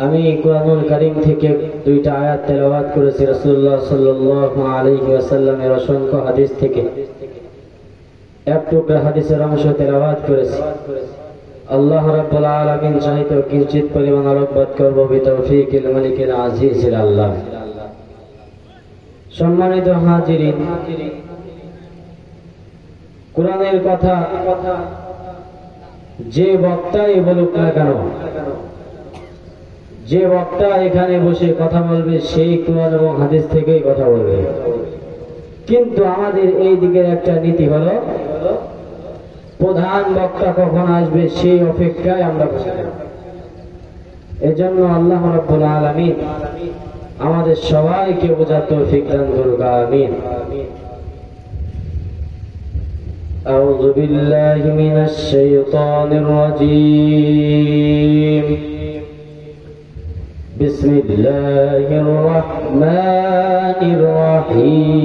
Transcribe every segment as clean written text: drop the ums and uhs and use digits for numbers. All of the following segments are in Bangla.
আমি কুরআনুল কারীম থেকে দুইটা আয়াত তেলাওয়াত করেছি রাসূলুল্লাহ সাল্লাল্লাহু আলাইহি ওয়াসাল্লামের অসংখ্য হাদিস থেকে এক টুকরা হাদিসের অংশ তেলাওয়াত করেছি। আল্লাহ রাব্বুল আলামিন চাইতো কিঞ্চিত পরিমাণ আলোকপাত করব বিতৌফিকিল মালিকিল আজিজিল আল্লাহ। সম্মানিত হাজিরিন, কুরআনের কথা যে বক্তাই বলুক না কেন, যে বক্তা এখানে বসে কথা বলবে সেই কুরআন এবং হাদিস থেকেই কথা বলবে। কিন্তু আমাদের এই দিকের একটা নীতি হলো প্রধান বক্তা কখন আসবে সেই অপেক্ষায় আমরা বসে থাকি। এজন্য আল্লাহ রাব্বুল আলামিন আমাদের সবাইকে বোঝার তৌফিক দান করুক, আমিন। أعوذ بالله من الشيطان الرجيم. بسم الله الرحمن الرحيم.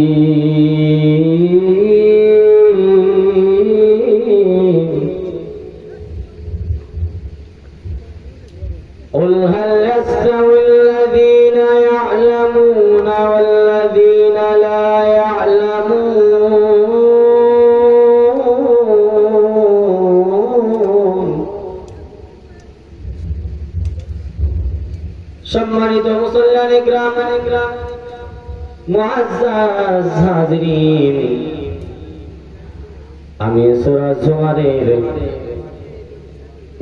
قل هل يستوي الذين يعلمون والذين لا يعلمون؟ সম্মানিত মুসল্লানে গ্রাম মুআজ্জাজ হাজিরিন, আমি সূরা জুমারের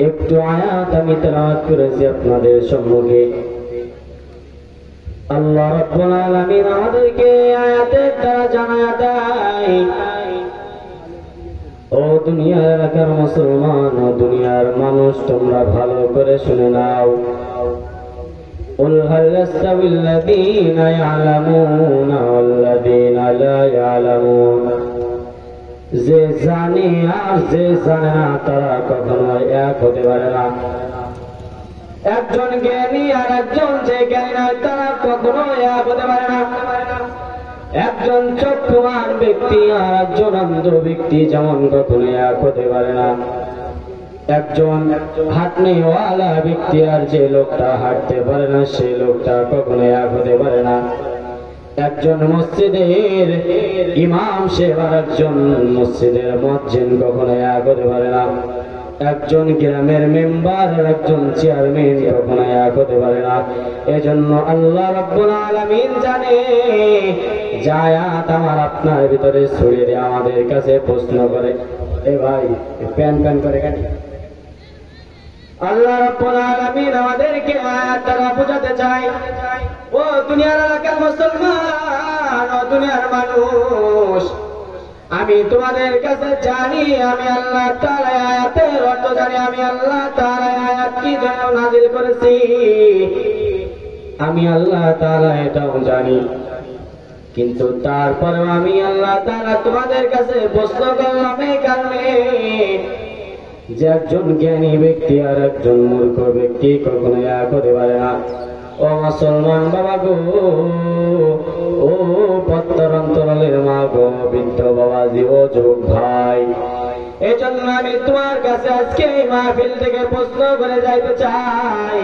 একটু আয়াত আমি তেলাওয়াত করেছি আপনাদের সম্মুখে। আল্লাহ রাব্বুল আলামিন আমাদেরকে আয়াতের দ্বারা জানায়া দেয়, ও দুনিয়ার এলাকার মুসলমান, ও দুনিয়ার মানুষ, তোমরা ভালো করে শুনে নাও। قل هل يستوي الذين يعلمون والذين لا يعلمون? যে জানে আর যে জানে না তারা কখনো এক হতে পারে না। একজন জ্ঞানী আর একজন যে জ্ঞানী নয় তারা কখনো এক হতে পারে না। একজন চক্ষুমান ব্যক্তি আর একজন অন্ধ ব্যক্তি যেমন কখনো এক হতে পারে না। একজন হাঁটনেওয়ালা ব্যক্তি আর যে লোকটা হাঁটতে পারে না সেই লোকটা কখনো এক হতে পারে না। একজন মসজিদের ইমাম সাহেব আর একজন মসজিদের মুয়াজ্জিন কখনো এক হতে পারে না। একজন গ্রামের মেম্বার আর একজন চেয়ারম্যান কখনো এক হতে পারে না। এজন্য আল্লাহ রাব্বুল আলামিন জানে, জায়াত আমার আপনার ভিতরে ছড়িয়ে দিয়ে আমাদের কাছে প্রশ্ন করে, এ ভাই প্যান প্যান করে কাটি। আল্লাহ রাব্বুল আলামিন আমাদেরকে আয়াত দ্বারা বোঝাতে চায়, ও দুনিয়ার এলাকার মুসলমান, ও দুনিয়ার মানুষ, আমি তোমাদের কাছে জানি, আমি আল্লাহ তাআলা আয়াতের অর্থ জানি, আমি আল্লাহ তাআলা আয়াত কি জন্য নাযিল করেছি আমি আল্লাহ তাআলা এটাও জানি। কিন্তু তারপরেও আমি আল্লাহ তাআলা তোমাদের কাছে প্রশ্ন করলাম এই কারণে যে একজন জ্ঞানী ব্যক্তি আর একজন মূর্খ ব্যক্তি কখনো এক হতে পারে না। ও মুসলমান বাবা গো, ও পত্তর অন্তরালের মা গো, বৃদ্ধ বাবাজি, ও যুবক ভাই, এই জন্য আমি তোমার কাছে আজকে এই মাহফিল থেকে প্রশ্ন করে যাইতে চাই।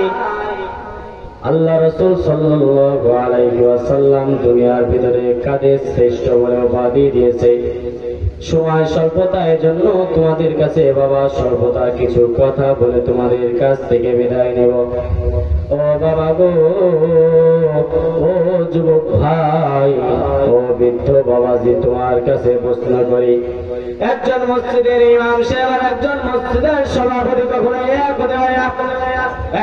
আল্লাহ রাসূল সাল্লাল্লাহু আলাইহি ওয়াসাল্লাম দুনিয়ার ভিতরে কাদের শ্রেষ্ঠ বলে উপাধি দিয়েছে। সময় স্বল্পতার জন্য তোমাদের কাছে বাবা সর্বদা কিছু কথা বলে তোমাদের কাছ থেকে বিদায় নেব। ও বাবা গো, ও যুবক ভাই, ও বৃদ্ধ বাবাজি, তোমার কাছে প্রশ্ন করি, একজন মসজিদের ইমাম সাহেব আর একজন মসজিদের সভাপতি কখনো এক হতে পারে না।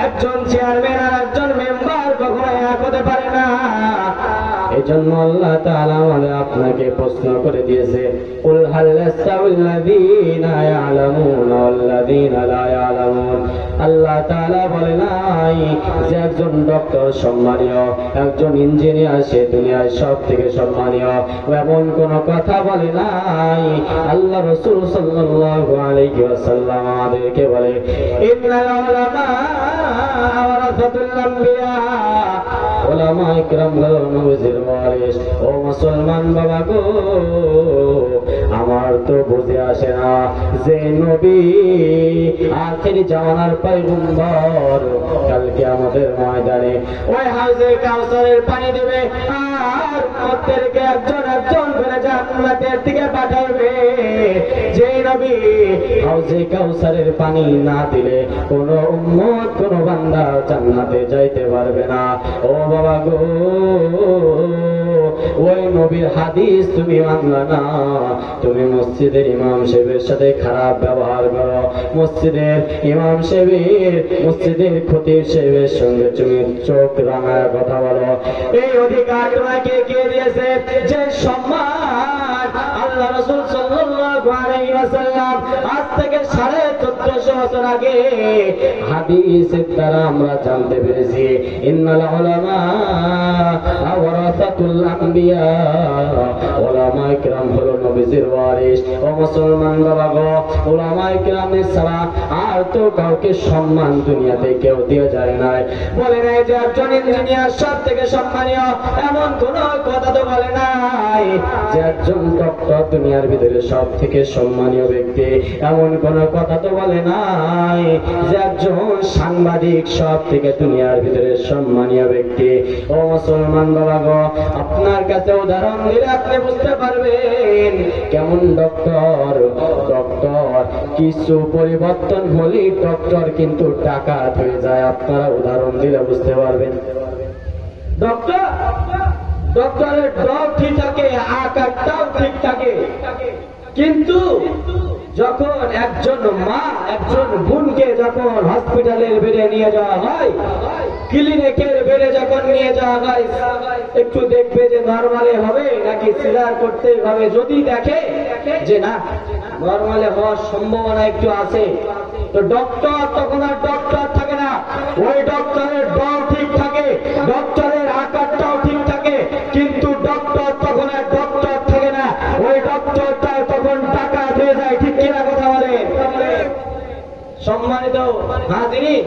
একজন চেয়ারম্যান আর একজন মেম্বার কখনো এক হতে পারে না। এজন্য আল্লাহ তাআলা আমাদের আপনাকে প্রশ্ন করে দিয়েছে, কুল হাল ইয়াস্তাউল্লাযীনা ইয়ালামুনা ওয়াল্লাযীনা লা ইয়ালামুন। আল্লাহ তাআলা বলে নাই যে একজন ডক্টর সম্মানীয়, একজন ইঞ্জিনিয়ার সে দুনিয়ার সব থেকে সম্মানীয়, এমন কোন কথা বলে নাই। আল্লাহ রাসূল সাল্লাল্লাহু আলাইহি ওয়াসাল্লাম আমাদেরকে বলে, ইন্নাল উলামা ওয়ারাসাতুল আমবিয়া, ওলামা ইকরাম হলো নবীর ওয়ারিস। ও মুসলমান বাবা গো, আমার তো বুঝে আসে না যে নবী আখির জামানার পয়গম্বর কালকে আমাদের ময়দানে ওই হাউজে কাউসারের পানি দেবে আর প্রত্যেককে একজন একজন করে জান্নাতের দিকে পাঠাবে। যে নবী হাউজে কাউসারের পানি না দিলে কোন উম্মত কোন বান্দা জান্নাতে যাইতে পারবে না। ও বাবা গো, ওই নবীর হাদিস তুমি মানলা না, তুমি মসজিদের ইমাম সাহেবের সাথে খারাপ ব্যবহার করো, মসজিদের ইমাম সাহেবের মসজিদের খতিব সাহেবের সঙ্গে তুমি চোখ রাঙায় কথা বলো। এই অধিকার তোমাকে কে দিয়েছে? যে সম্মান আল্লাহ রাসূল সাল্লাল্লাহু আলাইহি ওয়াসাল্লাম আজ থেকে 1450 বছর আগে হাদিসের দ্বারা আমরা জানতে পেরেছি। ইন্নাল উলামা ওয়ারাসাতুল আম্বিয়া, উলামা ইকরাম হলো নবীর ওয়ারিস। ও মুসলমান বাবা গো, উলামা ইকরামের ছাড়া আর তো কাউকে সম্মান দুনিয়াতে কেউ দিয়ে যায় নাই। বলে নাই যে একজন ইঞ্জিনিয়ার সব থেকে সম্মানীয়, এমন কোন কথা তো বলে নাই। যে একজন ডক্টর দুনিয়ার ভিতরে সব থেকে সম্মানীয় ব্যক্তি, এমন কোন কথা তো বলে নাই। যে একজন সাংবাদিক সব থেকে দুনিয়ার ভিতরে সম্মানীয় ব্যক্তি। ও মুসলমান বাবা গো, আপনার কাছে উদাহরণ দিলে আপনি বুঝতে পারবেন কেমন ডক্টর। ডক্টর কিছু পরিবর্তন হলে ডক্টর কিন্তু টাকা হয়ে যায়। আপনারা উদাহরণ দিলে বুঝতে পারবেন। ডক্টরের ডগ ঠিক থাকে, আকারটাও ঠিক থাকে, কিন্তু যখন একজন মা একজন বোনকে যখন হসপিটালের বেডে নিয়ে যাওয়া হয়, ক্লিনিকের বেডে যখন নিয়ে যাওয়া হয়, একটু দেখবে যে নরমালে হবে নাকি সিজার করতে হবে। যদি দেখে যে না নরমালে হওয়ার সম্ভাবনা একটু আছে, তো ডক্টর তখন আর ডক্টর থাকে না, ওই ডক্টরের ডগ ঠিক থাকে, ডক্টরের আকারটাও ঠিক থাকে, কিন্তু ডক্টর তখন আর ডক্টর থাকে না, ওই ডক্টরটা তখন টাকা দিয়ে যায়। ঠিক কিনা কথা বলে? সম্মানিত হাজিরিন,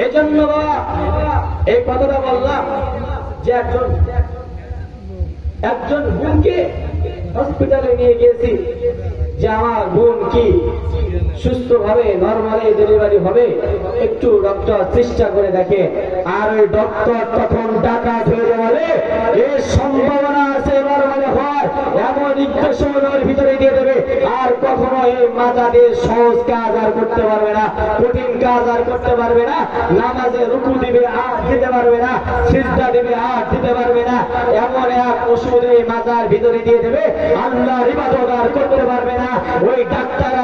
এই জন্য বাবা এই কথাটা বললাম যে একজন বোনকে হসপিটালে নিয়ে গিয়েছি যে আমার বোন কি সুস্থভাবে নরমালি ডেলিভারি হবে, একটু ডক্টর চেষ্টা করে দেখে। আর ওই ডক্টর তখন টাকা ধরে বলে এর সম্ভাবনা আছে নরমালি হওয়ার, এমন ইনজেকশন ওর ভিতরে দিয়ে দেবে। আর কখনো এই মাজাদের সহজ কাজ আর করতে পারবে না, কঠিন কাজ আর করতে পারবে না, নামাজে রুকু দিবে আর দিতে পারবে না, সিজদা দিবে আর দিতে পারবে না। এমন এক ওষুধ এই মাজার ভিতরে দিয়ে দেবে, আল্লাহর ইবাদত আর করতে পারবে না। ওই ডাক্তার